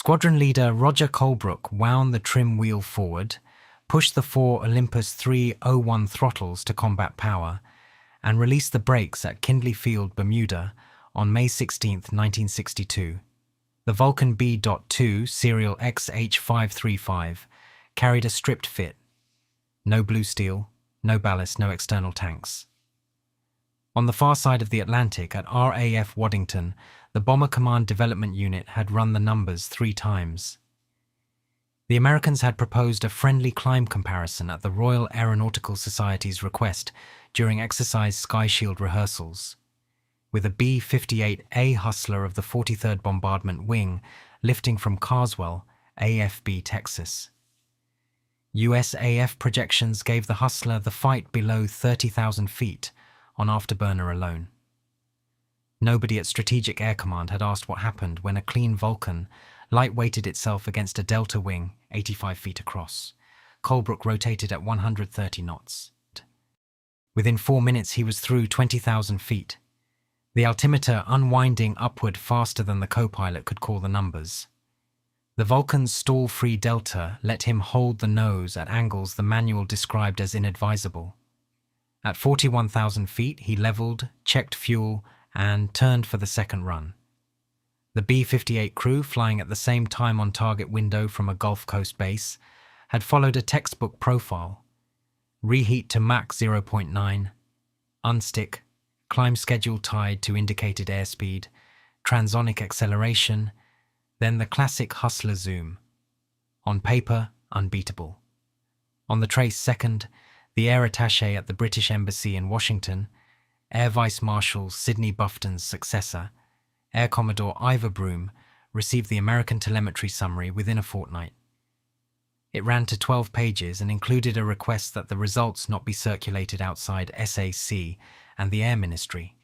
Squadron leader Roger Colebrook wound the trim wheel forward, pushed the four Olympus 301 throttles to combat power, and released the brakes at Kindley Field, Bermuda, on May 16, 1962. The Vulcan B.2 serial XH535 carried a stripped fit. No blue steel, no ballast, no external tanks. On the far side of the Atlantic, at RAF Waddington, the Bomber Command Development Unit had run the numbers 3 times. The Americans had proposed a friendly climb comparison at the Royal Aeronautical Society's request during exercise Sky Shield rehearsals, with a B-58A Hustler of the 43rd Bombardment Wing lifting from Carswell, AFB, Texas. USAF projections gave the Hustler the fight below 30,000 feet on afterburner alone. Nobody at Strategic Air Command had asked what happened when a clean Vulcan light-weighted itself against a Delta wing 85 feet across. Colebrook rotated at 130 knots. Within 4 minutes he was through 20,000 feet. The altimeter unwinding upward faster than the co-pilot could call the numbers. The Vulcan's stall-free delta let him hold the nose at angles the manual described as inadvisable. At 41,000 feet, he leveled, checked fuel, and turned for the second run. The B-58 crew, flying at the same time on target window from a Gulf Coast base, had followed a textbook profile. Reheat to Mach 0.9, unstick, climb schedule tied to indicated airspeed, transonic acceleration, then the classic Hustler zoom. On paper, unbeatable. On the trace second, the air attaché at the British Embassy in Washington, Air Vice Marshal Sidney Bufton's successor, Air Commodore Ivor Broom, received the American telemetry summary within a fortnight. It ran to 12 pages and included a request that the results not be circulated outside SAC and the Air Ministry.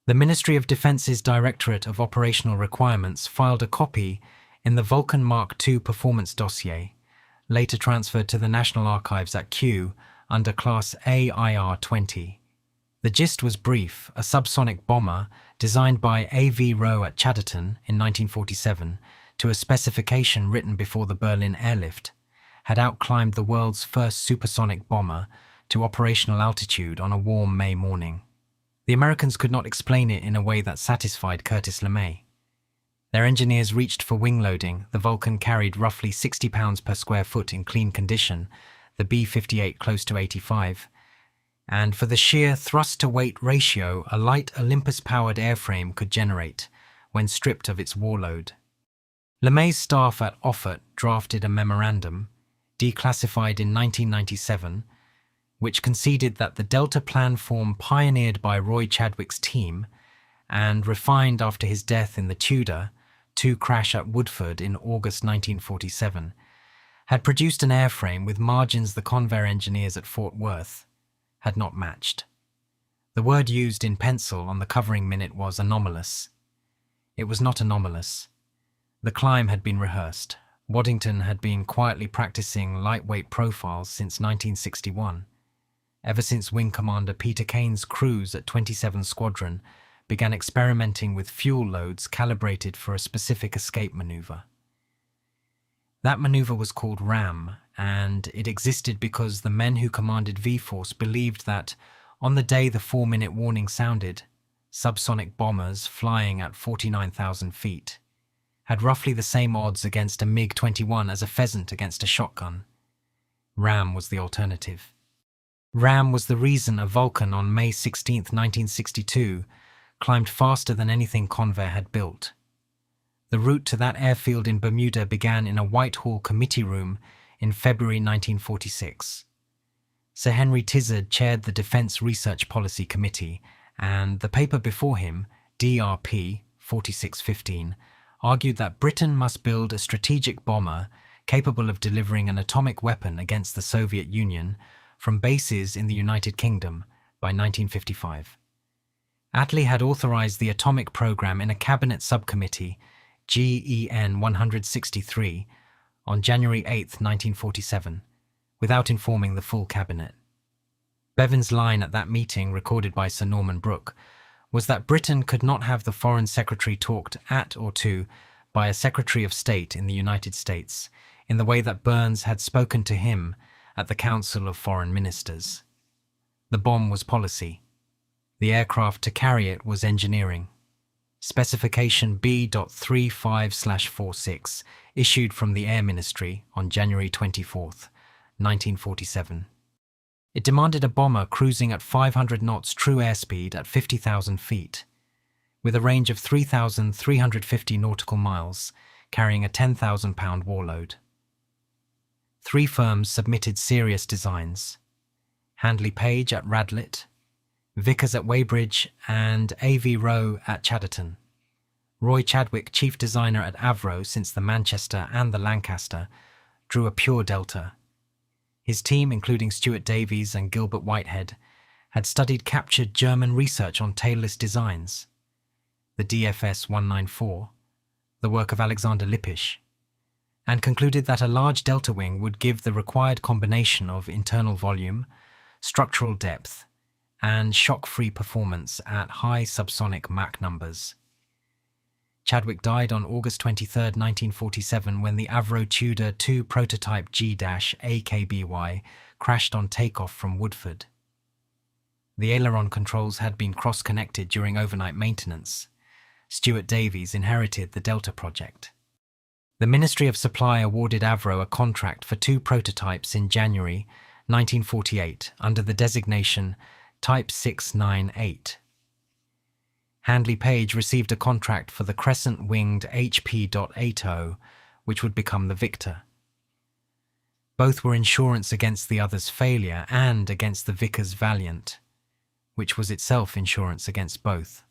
The Ministry of Defence's Directorate of Operational Requirements filed a copy in the Vulcan Mark II performance dossier, later transferred to the National Archives at Kew under Class AIR-20. The gist was brief: a subsonic bomber designed by A.V. Rowe at Chatterton in 1947 to a specification written before the Berlin airlift had outclimbed the world's first supersonic bomber to operational altitude on a warm May morning. The Americans could not explain it in a way that satisfied Curtis LeMay. Their engineers reached for wing loading. The Vulcan carried roughly 60 pounds per square foot in clean condition, the B-58 close to 85, and for the sheer thrust-to-weight ratio a light Olympus-powered airframe could generate when stripped of its warload. LeMay's staff at Offutt drafted a memorandum, declassified in 1997, which conceded that the Delta plan form pioneered by Roy Chadwick's team and refined after his death in the Tudor, II crash at Woodford in August 1947, had produced an airframe with margins the Convair engineers at Fort Worth had not matched. The word used in pencil on the covering minute was anomalous. It was not anomalous. The climb had been rehearsed. Waddington had been quietly practicing lightweight profiles since 1961, ever since Wing Commander Peter Kane's crews at 27 Squadron began experimenting with fuel loads calibrated for a specific escape maneuver. That maneuver was called RAM, and it existed because the men who commanded V-Force believed that, on the day the 4-minute warning sounded, subsonic bombers flying at 49,000 feet had roughly the same odds against a MiG-21 as a pheasant against a shotgun. RAM was the alternative. RAM was the reason a Vulcan on May 16, 1962, climbed faster than anything Convair had built. The route to that airfield in Bermuda began in a Whitehall committee room in February 1946. Sir Henry Tizard chaired the Defence Research Policy Committee, and the paper before him, DRP 4615, argued that Britain must build a strategic bomber capable of delivering an atomic weapon against the Soviet Union from bases in the United Kingdom by 1955. Attlee had authorized the atomic program in a cabinet subcommittee, GEN 163, on January 8, 1947, without informing the full cabinet. Bevan's line at that meeting, recorded by Sir Norman Brooke, was that Britain could not have the Foreign Secretary talked at or to by a Secretary of State in the United States in the way that Burns had spoken to him at the Council of Foreign Ministers. The bomb was policy. The aircraft to carry it was engineering. Specification B.35/46, issued from the Air Ministry on January 24, 1947. It demanded a bomber cruising at 500 knots true airspeed at 50,000 feet, with a range of 3,350 nautical miles, carrying a 10,000-pound warload. 3 firms submitted serious designs: Handley Page at Radlett, Vickers at Weybridge, and A.V. Rowe at Chadderton. Roy Chadwick, chief designer at Avro since the Manchester and the Lancaster, drew a pure delta. His team, including Stuart Davies and Gilbert Whitehead, had studied captured German research on tailless designs. The DFS 194, the work of Alexander Lippisch, and concluded that a large delta wing would give the required combination of internal volume, structural depth, and shock-free performance at high subsonic Mach numbers. Chadwick died on August 23, 1947, when the Avro Tudor 2 prototype G-AKBY crashed on takeoff from Woodford. The aileron controls had been cross-connected during overnight maintenance. Stuart Davies inherited the Delta project. The Ministry of Supply awarded Avro a contract for 2 prototypes in January 1948 under the designation Type 698. Handley Page received a contract for the crescent-winged HP.80, which would become the Victor. Both were insurance against the other's failure and against the Vickers Valiant, which was itself insurance against both.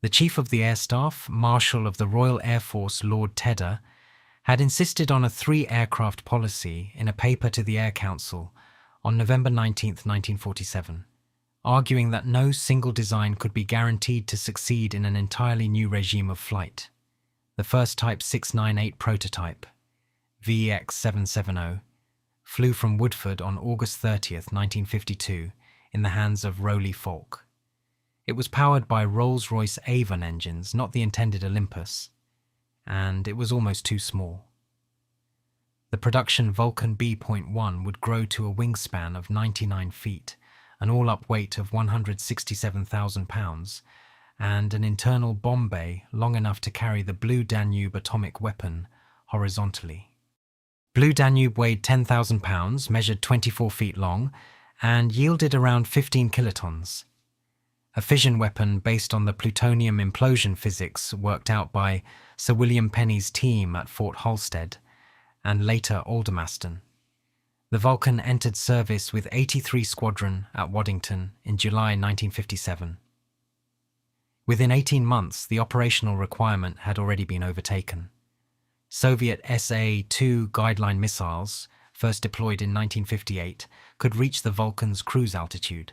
The Chief of the Air Staff, Marshal of the Royal Air Force Lord Tedder, had insisted on a 3-aircraft policy in a paper to the Air Council on November 19, 1947, arguing that no single design could be guaranteed to succeed in an entirely new regime of flight. The first Type 698 prototype, VX770, flew from Woodford on August 30, 1952, in the hands of Rowley Falk. It was powered by Rolls-Royce Avon engines, not the intended Olympus, and it was almost too small. The production Vulcan B.1 would grow to a wingspan of 99 feet, an all-up weight of 167,000 pounds, and an internal bomb bay long enough to carry the Blue Danube atomic weapon horizontally. Blue Danube weighed 10,000 pounds, measured 24 feet long, and yielded around 15 kilotons. A fission weapon based on the plutonium implosion physics worked out by Sir William Penny's team at Fort Halstead, and later Aldermaston. The Vulcan entered service with 83 Squadron at Waddington in July 1957. Within 18 months, the operational requirement had already been overtaken. Soviet SA-2 guideline missiles, first deployed in 1958, could reach the Vulcan's cruise altitude.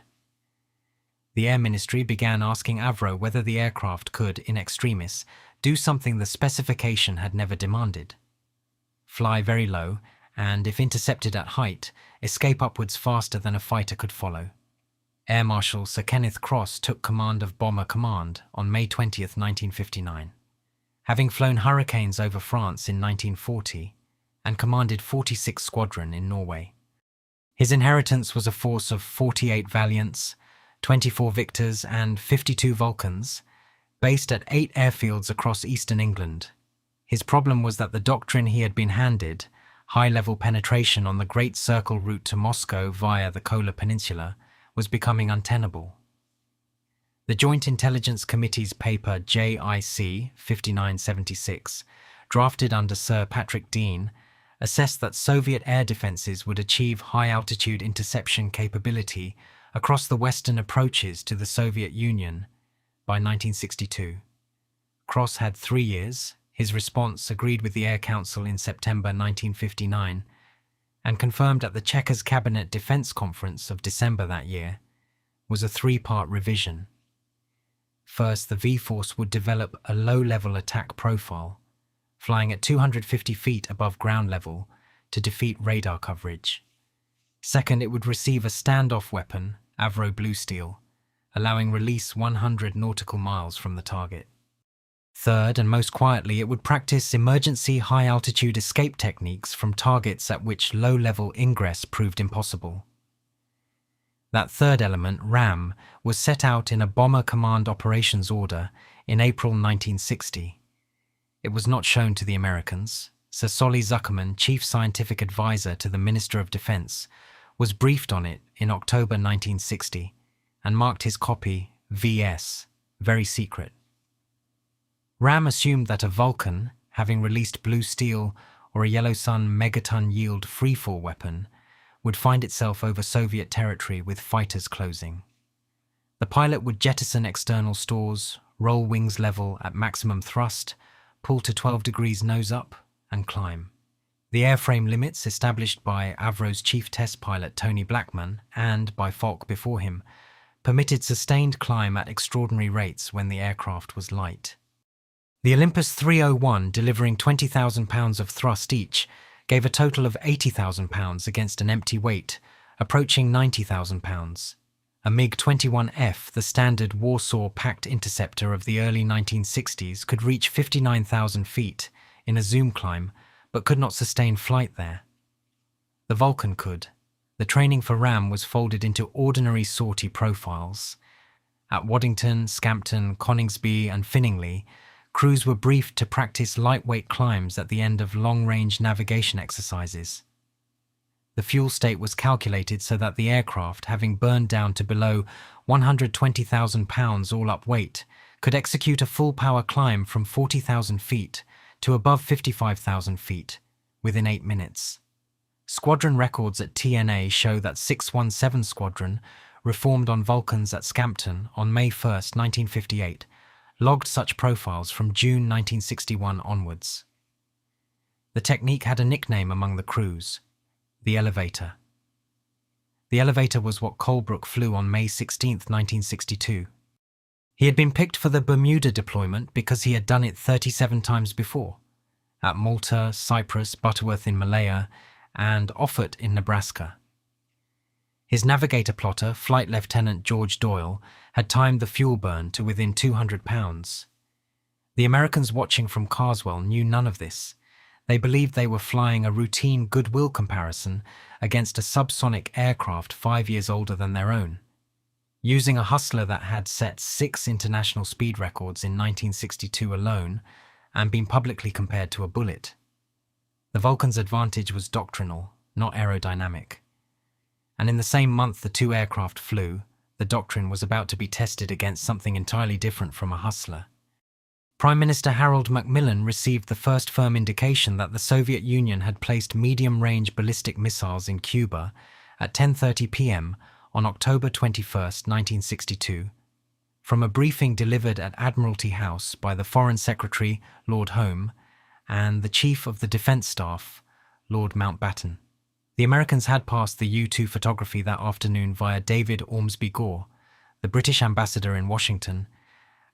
The Air Ministry began asking Avro whether the aircraft could, in extremis, do something the specification had never demanded: fly very low, and, if intercepted at height, escape upwards faster than a fighter could follow. Air Marshal Sir Kenneth Cross took command of Bomber Command on May 20, 1959, having flown Hurricanes over France in 1940 and commanded 46 Squadron in Norway. His inheritance was a force of 48 Valiants, 24 Victors and 52 Vulcans, based at 8 airfields across eastern England. His problem was that the doctrine he had been handed, high-level penetration on the Great Circle route to Moscow via the Kola Peninsula, was becoming untenable. The Joint Intelligence Committee's paper JIC 5976, drafted under Sir Patrick Deane, assessed that Soviet air defences would achieve high-altitude interception capability across the western approaches to the Soviet Union by 1962. Cross had 3 years. His response, agreed with the Air Council in September 1959, and confirmed at the Chequers Cabinet Defence Conference of December that year, was a 3-part revision. First, the V-Force would develop a low-level attack profile, flying at 250 feet above ground level to defeat radar coverage. Second, it would receive a standoff weapon, Avro Blue Steel, allowing release 100 nautical miles from the target. Third, and most quietly, it would practice emergency high-altitude escape techniques from targets at which low-level ingress proved impossible. That third element, RAM, was set out in a Bomber Command Operations Order in April 1960. It was not shown to the Americans. Sir Solly Zuckerman, Chief Scientific Advisor to the Minister of Defense, was briefed on it in October 1960 and marked his copy VS, very secret. RAM assumed that a Vulcan, having released Blue Steel or a Yellow Sun megaton-yield freefall weapon, would find itself over Soviet territory with fighters closing. The pilot would jettison external stores, roll wings level at maximum thrust, pull to 12 degrees nose up, and climb. The airframe limits established by Avro's chief test pilot Tony Blackman, and by Falk before him, permitted sustained climb at extraordinary rates when the aircraft was light. The Olympus 301, delivering 20,000 pounds of thrust each, gave a total of 80,000 pounds against an empty weight, approaching 90,000 pounds. A MiG-21F, the standard Warsaw packed interceptor of the early 1960s, could reach 59,000 feet in a zoom climb, but could not sustain flight there. The Vulcan could. The training for RAM was folded into ordinary sortie profiles. At Waddington, Scampton, Coningsby and Finningley, crews were briefed to practice lightweight climbs at the end of long-range navigation exercises. The fuel state was calculated so that the aircraft, having burned down to below 120,000 pounds all-up weight, could execute a full-power climb from 40,000 feet to above 55,000 feet within 8 minutes. Squadron records at TNA show that 617 Squadron, reformed on Vulcans at Scampton on May 1, 1958, logged such profiles from June 1961 onwards. The technique had a nickname among the crews, the elevator. The elevator was what Colebrook flew on May 16, 1962. He had been picked for the Bermuda deployment because he had done it 37 times before, at Malta, Cyprus, Butterworth in Malaya, and Offutt in Nebraska. His navigator plotter, Flight Lieutenant George Doyle, had timed the fuel burn to within 200 pounds. The Americans watching from Carswell knew none of this. They believed they were flying a routine goodwill comparison against a subsonic aircraft 5 years older than their own, using a Hustler that had set 6 international speed records in 1962 alone and been publicly compared to a Bullet. The Vulcan's advantage was doctrinal, not aerodynamic. And in the same month the two aircraft flew, the doctrine was about to be tested against something entirely different from a Hustler. Prime Minister Harold Macmillan received the first firm indication that the Soviet Union had placed medium-range ballistic missiles in Cuba at 10:30 p.m. on October 21, 1962, from a briefing delivered at Admiralty House by the Foreign Secretary, Lord Home, and the Chief of the Defence Staff, Lord Mountbatten. The Americans had passed the U-2 photography that afternoon via David Ormsby Gore, the British ambassador in Washington,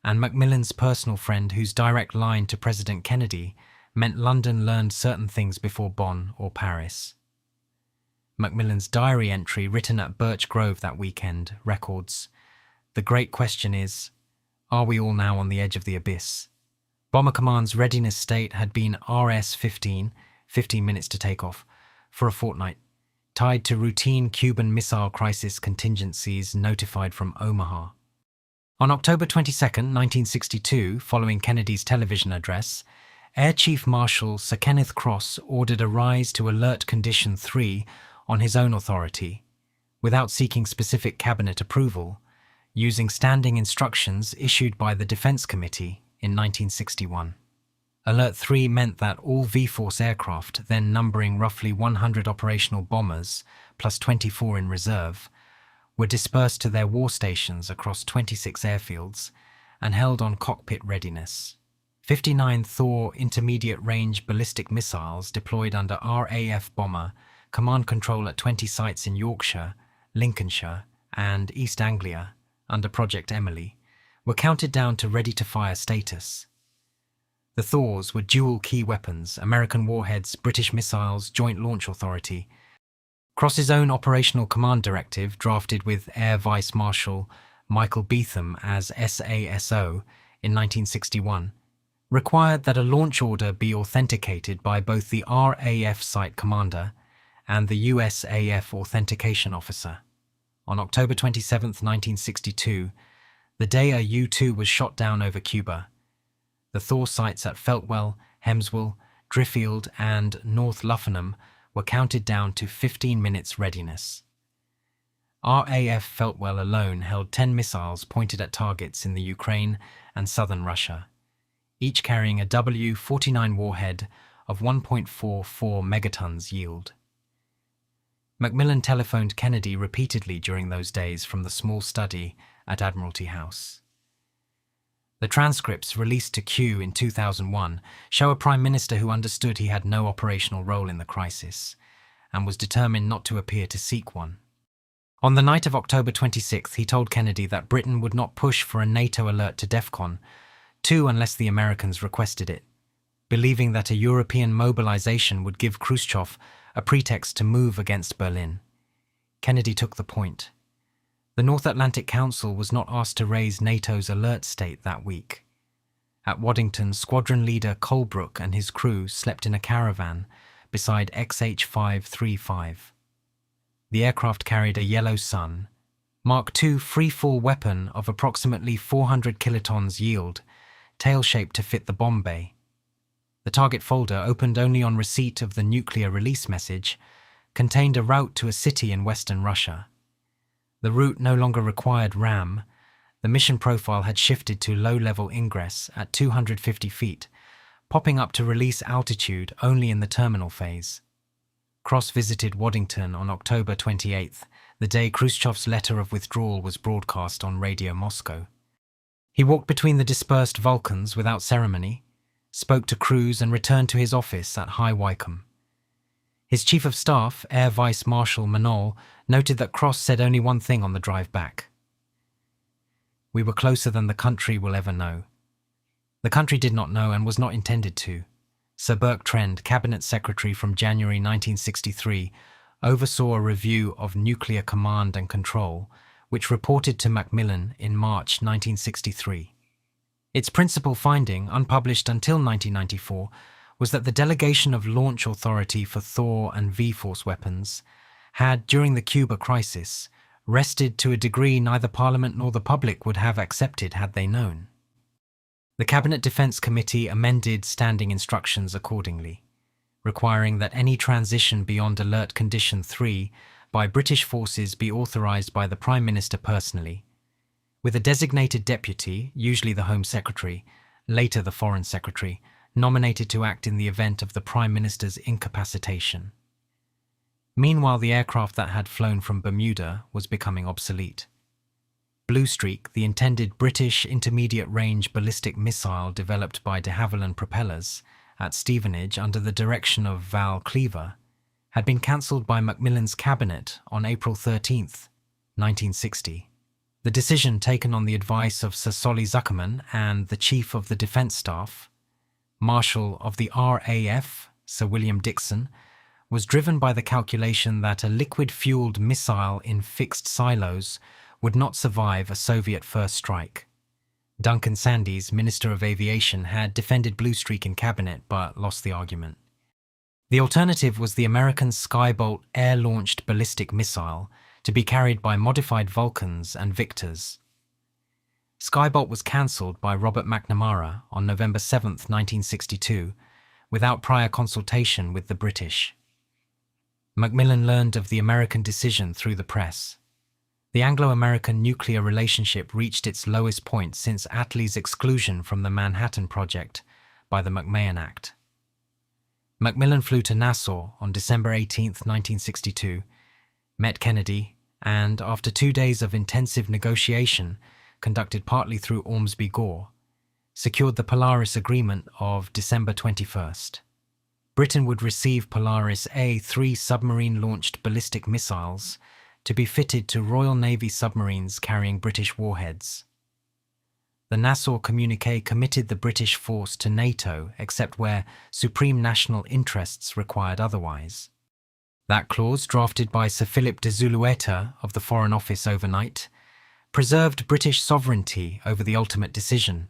and Macmillan's personal friend whose direct line to President Kennedy meant London learned certain things before Bonn or Paris. Macmillan's diary entry written at Birch Grove that weekend records, "The great question is, are we all now on the edge of the abyss?" Bomber Command's readiness state had been RS-15, 15 minutes to take off, for a fortnight, tied to routine Cuban missile crisis contingencies notified from Omaha. On October 22, 1962, following Kennedy's television address, Air Chief Marshal Sir Kenneth Cross ordered a rise to Alert Condition 3 on his own authority, without seeking specific cabinet approval, using standing instructions issued by the Defense Committee in 1961. Alert 3 meant that all V-Force aircraft, then numbering roughly 100 operational bombers, plus 24 in reserve, were dispersed to their war stations across 26 airfields and held on cockpit readiness. 59 Thor intermediate-range ballistic missiles deployed under RAF Bomber command control at 20 sites in Yorkshire, Lincolnshire, and East Anglia under Project Emily were counted down to ready-to-fire status. The Thors were dual-key weapons, American warheads, British missiles, Joint Launch Authority. Cross's own operational command directive, drafted with Air Vice Marshal Michael Beetham as SASO in 1961, required that a launch order be authenticated by both the RAF site commander and the USAF authentication officer. On October 27, 1962, the day a U-2 was shot down over Cuba, the Thor sites at Feltwell, Hemswell, Driffield and North Luffenham were counted down to 15 minutes readiness. RAF Feltwell alone held 10 missiles pointed at targets in the Ukraine and southern Russia, each carrying a W-49 warhead of 1.44 megatons yield. Macmillan telephoned Kennedy repeatedly during those days from the small study at Admiralty House. The transcripts released to Q in 2001 show a Prime Minister who understood he had no operational role in the crisis and was determined not to appear to seek one. On the night of October 26th, he told Kennedy that Britain would not push for a NATO alert to DEFCON 2 unless the Americans requested it, believing that a European mobilization would give Khrushchev a pretext to move against Berlin. Kennedy took the point. The North Atlantic Council was not asked to raise NATO's alert state that week. At Waddington, squadron leader Colebrook and his crew slept in a caravan beside XH-535. The aircraft carried a Yellow Sun, Mark II freefall weapon of approximately 400 kilotons yield, tail-shaped to fit the bomb bay. The target folder, opened only on receipt of the nuclear release message, contained a route to a city in western Russia. The route no longer required RAM. The mission profile had shifted to low-level ingress at 250 feet, popping up to release altitude only in the terminal phase. Cross visited Waddington on October 28th, the day Khrushchev's letter of withdrawal was broadcast on Radio Moscow. He walked between the dispersed Vulcans without ceremony, spoke to crews and returned to his office at High Wycombe. His Chief of Staff, Air Vice Marshal Manol, noted that Cross said only one thing on the drive back. "We were closer than the country will ever know." The country did not know and was not intended to. Sir Burke Trend, Cabinet Secretary from January 1963, oversaw a review of nuclear command and control, which reported to Macmillan in March 1963. Its principal finding, unpublished until 1994, was that the delegation of launch authority for Thor and V-Force weapons had, during the Cuba crisis, rested to a degree neither Parliament nor the public would have accepted had they known. The Cabinet Defence Committee amended standing instructions accordingly, requiring that any transition beyond Alert Condition 3 by British forces be authorised by the Prime Minister personally, with a designated deputy, usually the Home Secretary, later the Foreign Secretary, nominated to act in the event of the Prime Minister's incapacitation. Meanwhile, the aircraft that had flown from Bermuda was becoming obsolete. Blue Streak, the intended British intermediate-range ballistic missile developed by de Havilland Propellers at Stevenage under the direction of Val Cleaver, had been cancelled by Macmillan's cabinet on April 13, 1960. The decision, taken on the advice of Sir Solly Zuckerman and the Chief of the Defence Staff, Marshal of the RAF, Sir William Dixon, was driven by the calculation that a liquid-fueled missile in fixed silos would not survive a Soviet first strike. Duncan Sandys, Minister of Aviation, had defended Blue Streak in cabinet but lost the argument. The alternative was the American Skybolt air-launched ballistic missile to be carried by modified Vulcans and Victors. Skybolt was cancelled by Robert McNamara on November 7, 1962, without prior consultation with the British. Macmillan learned of the American decision through the press. The Anglo-American nuclear relationship reached its lowest point since Attlee's exclusion from the Manhattan Project by the McMahon Act. Macmillan flew to Nassau on December 18, 1962, met Kennedy, and, after 2 days of intensive negotiation, conducted partly through Ormsby Gore, secured the Polaris Agreement of December 21st. Britain would receive Polaris A-3 submarine-launched ballistic missiles to be fitted to Royal Navy submarines carrying British warheads. The Nassau communiqué committed the British force to NATO except where supreme national interests required otherwise. That clause, drafted by Sir Philip de Zulueta of the Foreign Office overnight, preserved British sovereignty over the ultimate decision,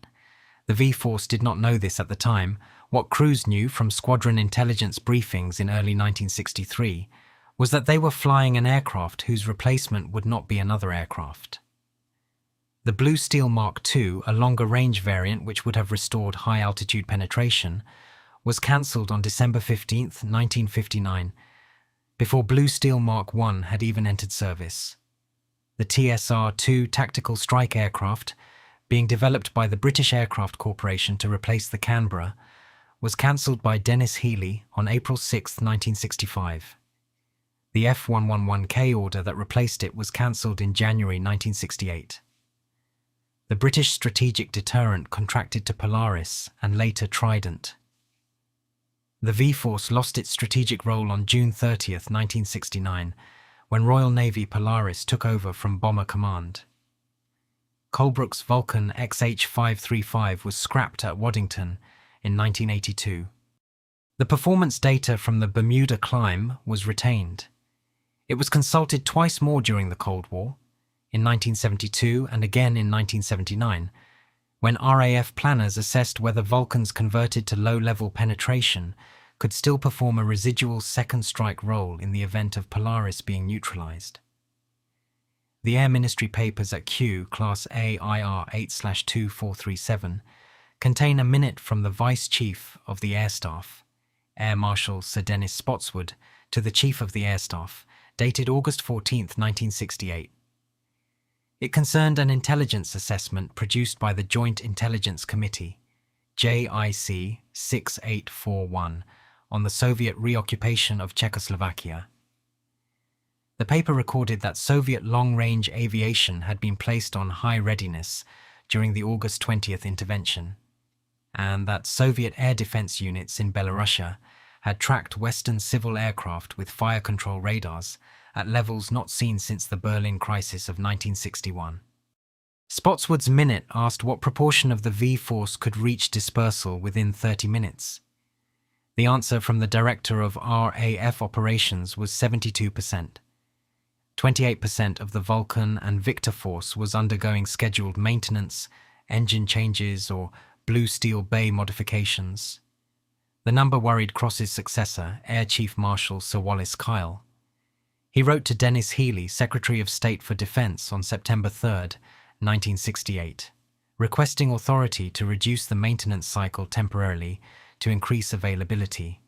The V-Force did not know this at the time. What crews knew from squadron intelligence briefings in early 1963 was that they were flying an aircraft whose replacement would not be another aircraft. The Blue Steel Mark II, a longer-range variant which would have restored high-altitude penetration, was cancelled on December 15, 1959, before Blue Steel Mark I had even entered service. The TSR-2 tactical strike aircraft, being developed by the British Aircraft Corporation to replace the Canberra, was cancelled by Dennis Healey on April 6, 1965. The F111K order that replaced it was cancelled in January 1968. The British strategic Deterrent contracted to Polaris and later Trident. The V-Force lost its strategic role on June 30, 1969, when Royal Navy Polaris took over from Bomber Command. Colebrook's Vulcan XH-535 was scrapped at Waddington in 1982. The performance data from the Bermuda climb was retained. It was consulted twice more during the Cold War, in 1972 and again in 1979, when RAF planners assessed whether Vulcans converted to low-level penetration could still perform a residual second strike role in the event of Polaris being neutralized. The Air Ministry papers at Q, Class AIR 8/2437, contain a minute from the Vice Chief of the Air Staff, Air Marshal Sir Dennis Spotswood, to the Chief of the Air Staff, dated August 14, 1968. It concerned an intelligence assessment produced by the Joint Intelligence Committee, JIC 6841, on the Soviet reoccupation of Czechoslovakia. The paper recorded that Soviet long-range aviation had been placed on high readiness during the August 20th intervention, and that Soviet air defense units in Belarusia had tracked Western civil aircraft with fire control radars at levels not seen since the Berlin crisis of 1961. Spotswood's minute asked what proportion of the V-Force could reach dispersal within 30 minutes. The answer from the director of RAF operations was 72%. 28% of the Vulcan and Victor Force was undergoing scheduled maintenance, engine changes, or Blue Steel Bay modifications. The number worried Cross's successor, Air Chief Marshal Sir Wallace Kyle. He wrote to Dennis Healey, Secretary of State for Defense, on September 3, 1968, requesting authority to reduce the maintenance cycle temporarily to increase availability.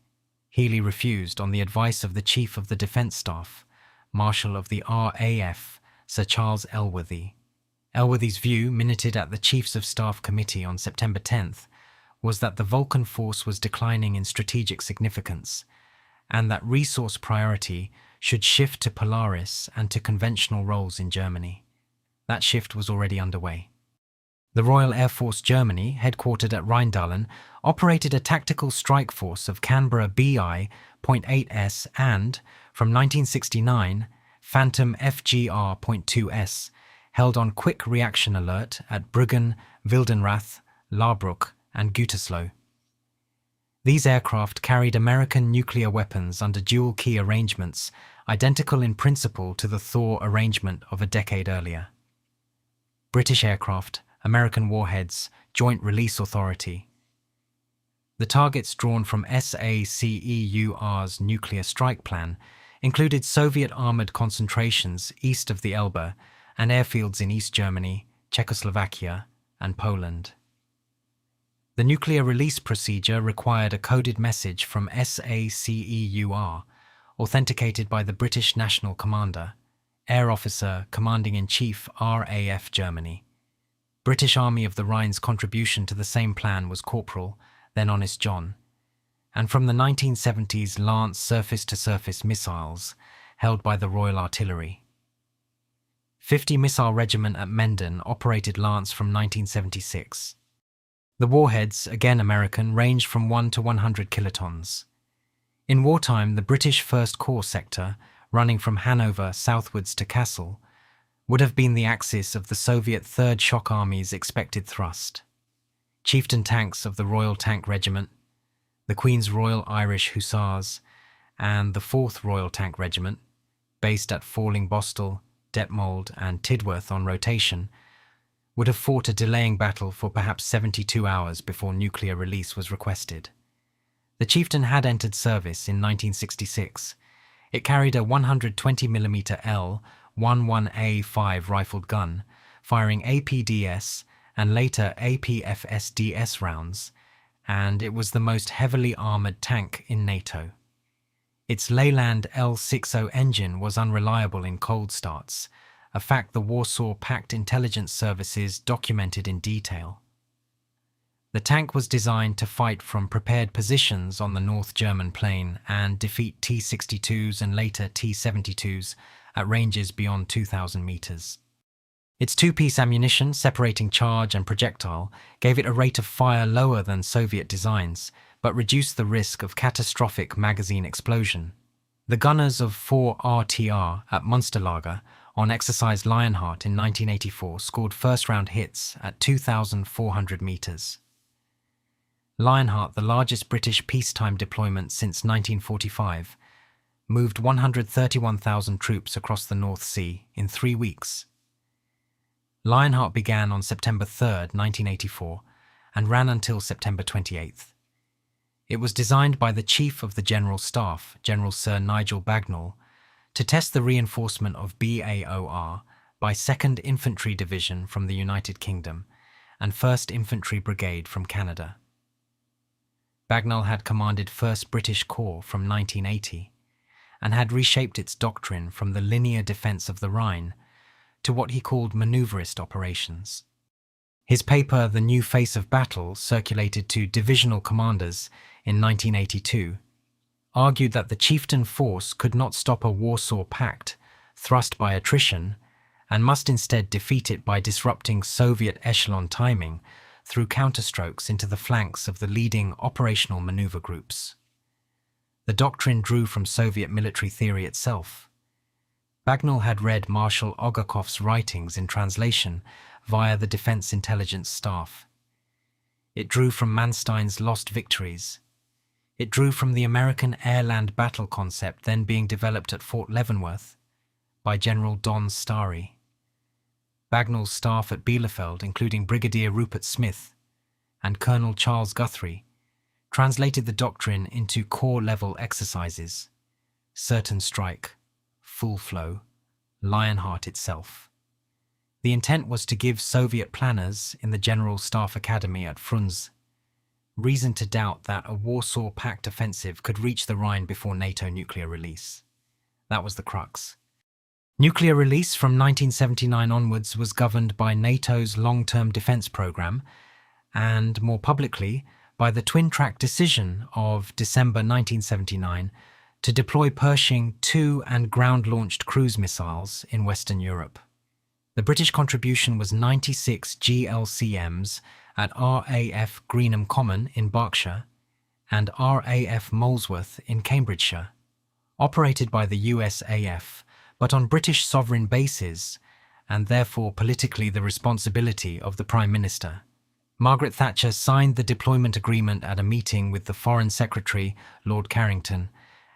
Healey refused on the advice of the Chief of the Defense Staff, Marshal of the RAF, Sir Charles Elworthy. Elworthy's view, minuted at the Chiefs of Staff Committee on September 10th, was that the Vulcan force was declining in strategic significance, and that resource priority should shift to Polaris and to conventional roles in Germany. That shift was already underway. The Royal Air Force Germany, headquartered at Rheindahlen, operated a tactical strike force of Canberra BI.8S and, from 1969, Phantom FGR.2S, held on quick reaction alert at Bruggen, Wildenrath, Larbruck, and Gütersloh. These aircraft carried American nuclear weapons under dual-key arrangements identical in principle to the Thor arrangement of a decade earlier. British aircraft, American warheads, Joint Release Authority. The targets drawn from SACEUR's nuclear strike plan included Soviet armoured concentrations east of the Elbe and airfields in East Germany, Czechoslovakia, and Poland. The nuclear release procedure required a coded message from SACEUR, authenticated by the British National Commander, Air Officer Commanding-in-Chief RAF Germany. British Army of the Rhine's contribution to the same plan was Corporal, then Honest John, and from the 1970s Lance surface-to-surface missiles held by the Royal Artillery. 50 Missile Regiment at Menden operated Lance from 1976. The warheads, again American, ranged from 1 to 100 kilotons. In wartime, the British First Corps sector, running from Hanover southwards to Kassel, would have been the axis of the Soviet Third Shock Army's expected thrust. Chieftain tanks of the Royal Tank Regiment, the Queen's Royal Irish Hussars, and the 4th Royal Tank Regiment, based at Falling Bostel, Detmold, and Tidworth on rotation, would have fought a delaying battle for perhaps 72 hours before nuclear release was requested. The Chieftain had entered service in 1966. It carried a 120mm L-11A5 rifled gun, firing APDS and later APFSDS rounds, and it was the most heavily armoured tank in NATO. Its Leyland L60 engine was unreliable in cold starts, a fact the Warsaw Pact intelligence services documented in detail. The tank was designed to fight from prepared positions on the North German plain and defeat T-62s and later T-72s at ranges beyond 2,000 meters. Its two-piece ammunition, separating charge and projectile, gave it a rate of fire lower than Soviet designs, but reduced the risk of catastrophic magazine explosion. The gunners of 4 RTR at Munsterlager on Exercise Lionheart in 1984 scored first-round hits at 2,400 meters. Lionheart, the largest British peacetime deployment since 1945, moved 131,000 troops across the North Sea in 3 weeks. Lionheart began on September 3, 1984, and ran until September 28. It was designed by the Chief of the General Staff, General Sir Nigel Bagnall, to test the reinforcement of BAOR by 2nd Infantry Division from the United Kingdom and 1st Infantry Brigade from Canada. Bagnall had commanded 1st British Corps from 1980 and had reshaped its doctrine from the linear defence of the Rhine to what he called manoeuvrist operations. His paper, The New Face of Battle, circulated to divisional commanders in 1982, argued that the chieftain force could not stop a Warsaw Pact thrust by attrition and must instead defeat it by disrupting Soviet echelon timing through counterstrokes into the flanks of the leading operational maneuver groups. The doctrine drew from Soviet military theory itself. Bagnall had read Marshal Ogakov's writings in translation via the Defense Intelligence Staff. It drew from Manstein's Lost Victories. It drew from the American air-land battle concept then being developed at Fort Leavenworth by General Don Starry. Bagnall's staff at Bielefeld, including Brigadier Rupert Smith and Colonel Charles Guthrie, translated the doctrine into corps-level exercises: Certain Strike, Full Flow, Lionheart itself. The intent was to give Soviet planners in the General Staff Academy at Frunze reason to doubt that a Warsaw Pact offensive could reach the Rhine before NATO nuclear release. That was the crux. Nuclear release from 1979 onwards was governed by NATO's long-term defence programme and, more publicly, by the twin-track decision of December 1979 to deploy Pershing II and ground-launched cruise missiles in Western Europe. The British contribution was 96 GLCMs at RAF Greenham Common in Berkshire and RAF Molesworth in Cambridgeshire, operated by the USAF, but on British sovereign bases, and therefore politically the responsibility of the Prime Minister. Margaret Thatcher signed the deployment agreement at a meeting with the Foreign Secretary, Lord Carrington,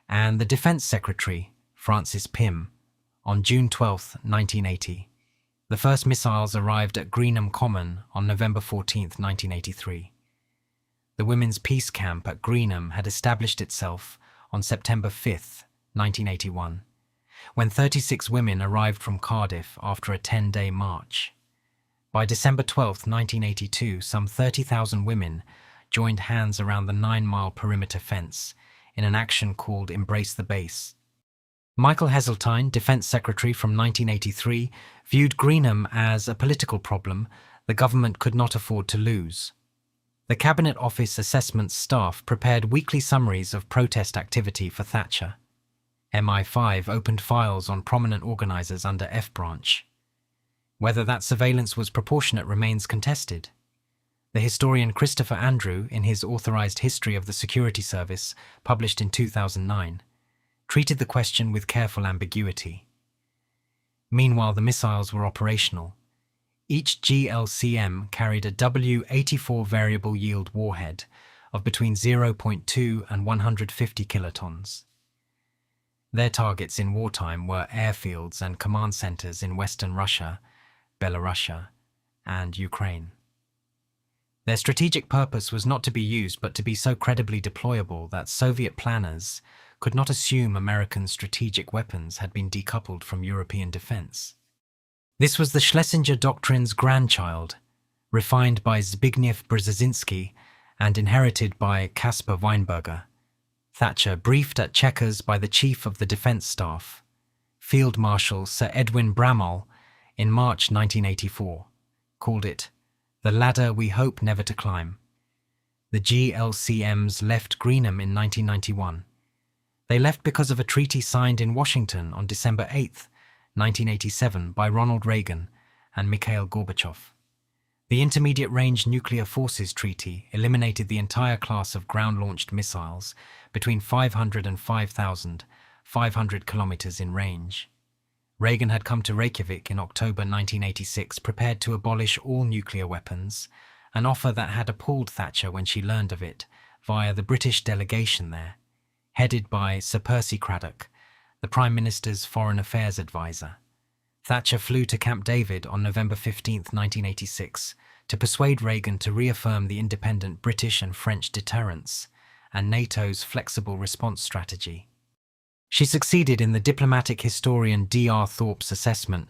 and the Defence Secretary, Francis Pym, on June 12, 1980. The first missiles arrived at Greenham Common on November 14, 1983. The Women's Peace Camp at Greenham had established itself on September 5, 1981, when 36 women arrived from Cardiff after a 10-day march. By December 12, 1982, some 30,000 women joined hands around the 9-mile perimeter fence in an action called Embrace the Base. Michael Heseltine, Defence Secretary from 1983, viewed Greenham as a political problem the government could not afford to lose. The Cabinet Office Assessment staff prepared weekly summaries of protest activity for Thatcher. MI5 opened files on prominent organisers under F Branch. Whether that surveillance was proportionate remains contested. The historian Christopher Andrew, in his Authorized History of the Security Service, published in 2009, treated the question with careful ambiguity. Meanwhile, the missiles were operational. Each GLCM carried a W-84 variable yield warhead of between 0.2 and 150 kilotons. Their targets in wartime were airfields and command centres in Western Russia, Belarusia, and Ukraine. Their strategic purpose was not to be used but to be so credibly deployable that Soviet planners could not assume American strategic weapons had been decoupled from European defense. This was the Schlesinger Doctrine's grandchild, refined by Zbigniew Brzezinski and inherited by Caspar Weinberger. Thatcher, briefed at Chequers by the Chief of the Defence Staff, Field Marshal Sir Edwin Bramall, in March 1984, called it "the ladder we hope never to climb." The GLCMs left Greenham in 1991. They left because of a treaty signed in Washington on December 8, 1987 by Ronald Reagan and Mikhail Gorbachev. The Intermediate Range Nuclear Forces Treaty eliminated the entire class of ground-launched missiles between 500 and 5,500 kilometers in range. Reagan had come to Reykjavik in October 1986 prepared to abolish all nuclear weapons, an offer that had appalled Thatcher when she learned of it via the British delegation there, headed by Sir Percy Craddock, the Prime Minister's Foreign Affairs advisor. Thatcher flew to Camp David on November 15, 1986, to persuade Reagan to reaffirm the independent British and French deterrence and NATO's flexible response strategy. She succeeded in the diplomatic historian D.R. Thorpe's assessment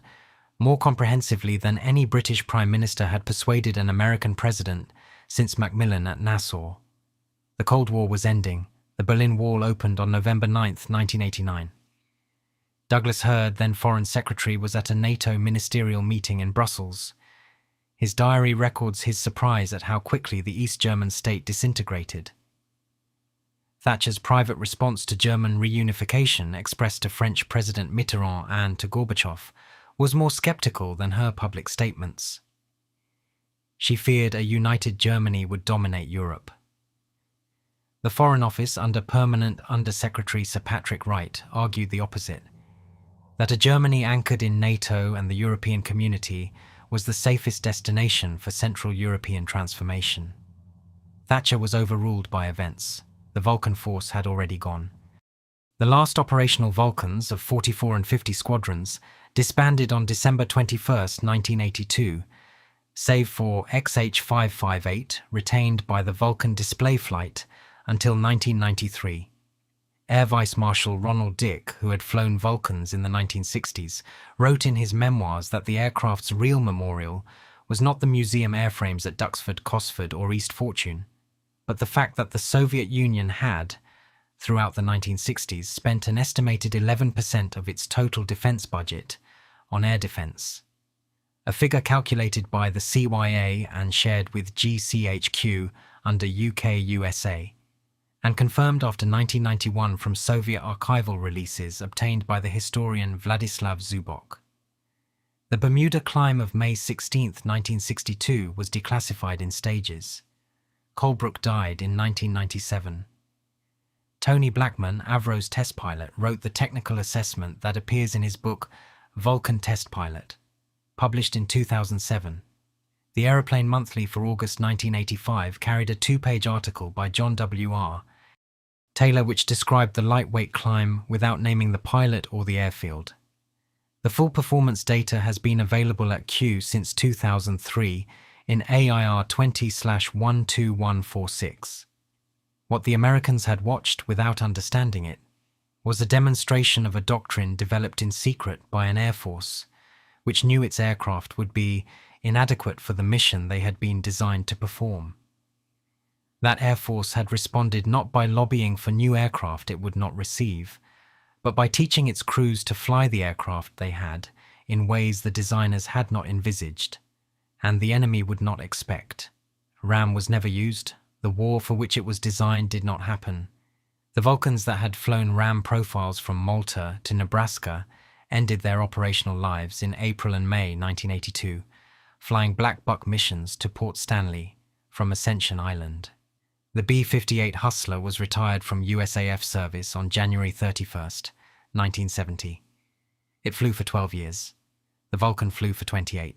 more comprehensively than any British Prime Minister had persuaded an American president since Macmillan at Nassau. The Cold War was ending. The Berlin Wall opened on November 9, 1989. Douglas Hurd, then Foreign Secretary, was at a NATO ministerial meeting in Brussels. His diary records his surprise at how quickly the East German state disintegrated. Thatcher's private response to German reunification, expressed to French President Mitterrand and to Gorbachev, was more sceptical than her public statements. She feared a united Germany would dominate Europe. The Foreign Office, under Permanent Under-Secretary Sir Patrick Wright, argued the opposite, that a Germany anchored in NATO and the European community was the safest destination for Central European transformation. Thatcher was overruled by events. The Vulcan force had already gone. The last operational Vulcans of 44 and 50 squadrons disbanded on December 21, 1982, save for XH-558 retained by the Vulcan display flight until 1993. Air Vice Marshal Ronald Dick, who had flown Vulcans in the 1960s, wrote in his memoirs that the aircraft's real memorial was not the museum airframes at Duxford, Cosford or East Fortune, but the fact that the Soviet Union had, throughout the 1960s, spent an estimated 11% of its total defense budget on air defense, a figure calculated by the CYA and shared with GCHQ under UK-USA, and confirmed after 1991 from Soviet archival releases obtained by the historian Vladislav Zubok. The Bermuda climb of May 16, 1962 was declassified in stages. Colebrook died in 1997. Tony Blackman, Avro's test pilot, wrote the technical assessment that appears in his book Vulcan Test Pilot, published in 2007. The Aeroplane Monthly for August 1985 carried a two-page article by John W.R. Taylor which described the lightweight climb without naming the pilot or the airfield. The full performance data has been available at Q since 2003 in AIR 20/12146. What the Americans had watched without understanding it was a demonstration of a doctrine developed in secret by an air force, which knew its aircraft would be inadequate for the mission they had been designed to perform. That air force had responded not by lobbying for new aircraft it would not receive, but by teaching its crews to fly the aircraft they had in ways the designers had not envisaged, and the enemy would not expect. RAM was never used. The war for which it was designed did not happen. The Vulcans that had flown RAM profiles from Malta to Nebraska ended their operational lives in April and May 1982, flying Black Buck missions to Port Stanley from Ascension Island. The B-58 Hustler was retired from USAF service on January 31st, 1970. It flew for 12 years. The Vulcan flew for 28.